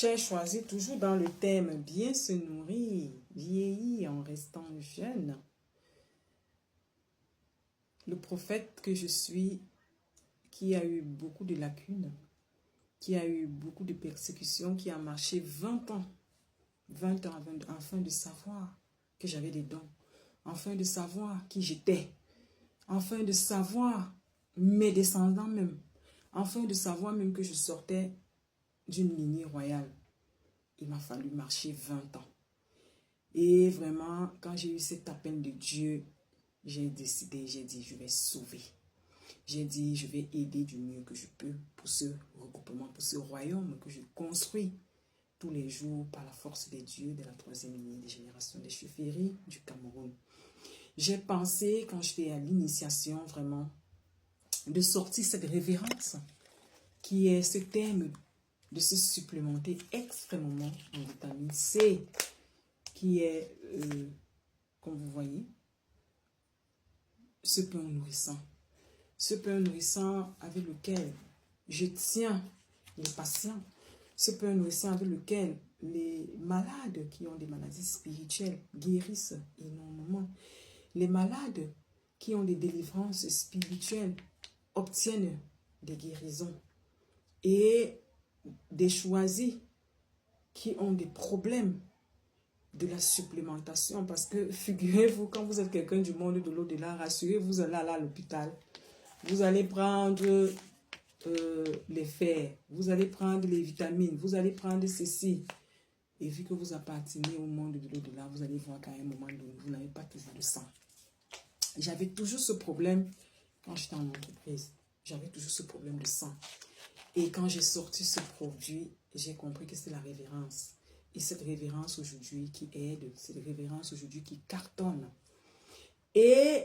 J'ai choisi toujours dans le thème bien se nourrir, vieillir en restant jeune. Le prophète que je suis, qui a eu beaucoup de lacunes, qui a eu beaucoup de persécutions, qui a marché 20 ans, afin de savoir que j'avais des dons, afin de savoir qui j'étais, afin de savoir mes descendants même, afin de savoir même que je sortais d'une lignée royale. Il m'a fallu marcher 20 ans. Et vraiment, quand j'ai eu cet appel de Dieu, j'ai décidé, j'ai dit, je vais sauver. J'ai dit, je vais aider du mieux que je peux pour ce regroupement, pour ce royaume que je construis tous les jours par la force des dieux de la troisième lignée des générations des Chefferis du Cameroun. J'ai pensé, quand j'étais à l'initiation, vraiment, de sortir cette révérence qui est ce thème de se supplémenter extrêmement en vitamine C, qui est, comme vous voyez, ce pain nourrissant. Ce pain nourrissant avec lequel je tiens les patients. Ce pain nourrissant avec lequel les malades qui ont des maladies spirituelles guérissent énormément. Les malades qui ont des délivrances spirituelles obtiennent des guérisons. Et des choisis qui ont des problèmes de la supplémentation. Parce que figurez-vous, quand vous êtes quelqu'un du monde de l'au-delà, rassurez-vous, vous allez à l'hôpital. Vous allez prendre les fers, vous allez prendre les vitamines, vous allez prendre ceci. Et vu que vous appartenez au monde de l'au-delà, vous allez voir qu'à un moment donné, vous n'avez pas toujours de sang. J'avais toujours ce problème quand j'étais en entreprise. J'avais toujours ce problème de sang. Et quand j'ai sorti ce produit, j'ai compris que c'est la révérence. Et cette révérence aujourd'hui qui aide, cette révérence aujourd'hui qui cartonne. Et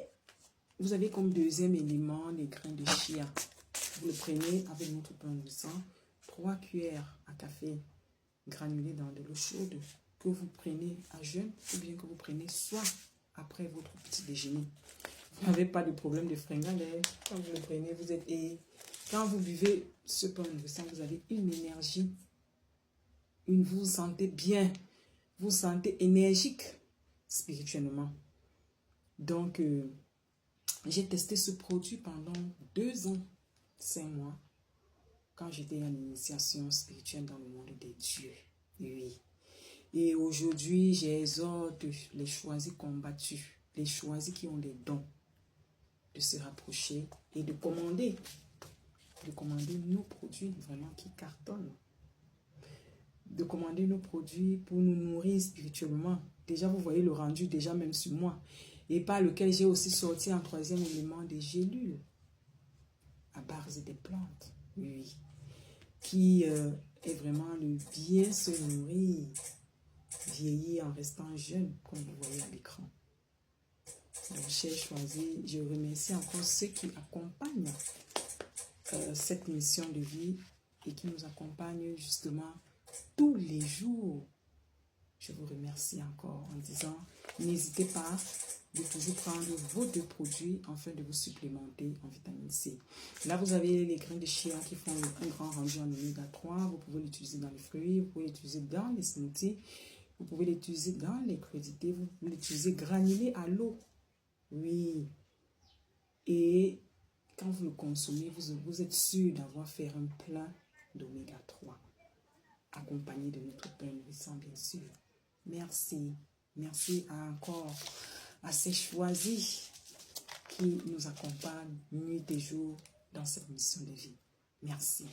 vous avez comme deuxième élément les grains de chia. Vous le prenez avec notre pain de sang, 3 cuillères à café granulés dans de l'eau chaude que vous prenez à jeun ou bien que vous prenez soit après votre petit déjeuner. Vous n'avez pas de problème de fringale. Quand vous le prenez, vous êtes... Et quand vous buvez ce pain de sang, vous avez une énergie. Vous vous sentez bien. Vous vous sentez énergique spirituellement. Donc, j'ai testé ce produit pendant 2 ans, 5 mois, quand j'étais en initiation spirituelle dans le monde des dieux. Oui. Et aujourd'hui, j'exhorte les choisis combattus, les choisis qui ont des dons, de se rapprocher et de commander nos produits vraiment qui cartonnent. De commander nos produits pour nous nourrir spirituellement. Déjà, vous voyez le rendu déjà même sur moi. Et par lequel j'ai aussi sorti en 3e élément des gélules à base des plantes, oui, qui est vraiment le bien se nourrir, vieillir en restant jeune, comme vous voyez à l'écran. Donc, j'ai choisi, je remercie encore ceux qui accompagnent cette mission de vie et qui nous accompagnent justement tous les jours. Je vous remercie encore en disant, n'hésitez pas de toujours prendre vos 2 produits afin de vous supplémenter en vitamine C. Là, vous avez les grains de chia qui font un grand rendu en oméga 3. Vous pouvez l'utiliser dans les fruits, vous pouvez l'utiliser dans les smoothies, vous pouvez l'utiliser dans les crudités, vous pouvez l'utiliser granulé à l'eau. Oui. Et quand vous le consommez, vous êtes sûr d'avoir fait un plein d'oméga 3, accompagné de notre pain nourrissant, bien sûr. Merci. Merci encore à ces choisis qui nous accompagnent nuit et jour dans cette mission de vie. Merci.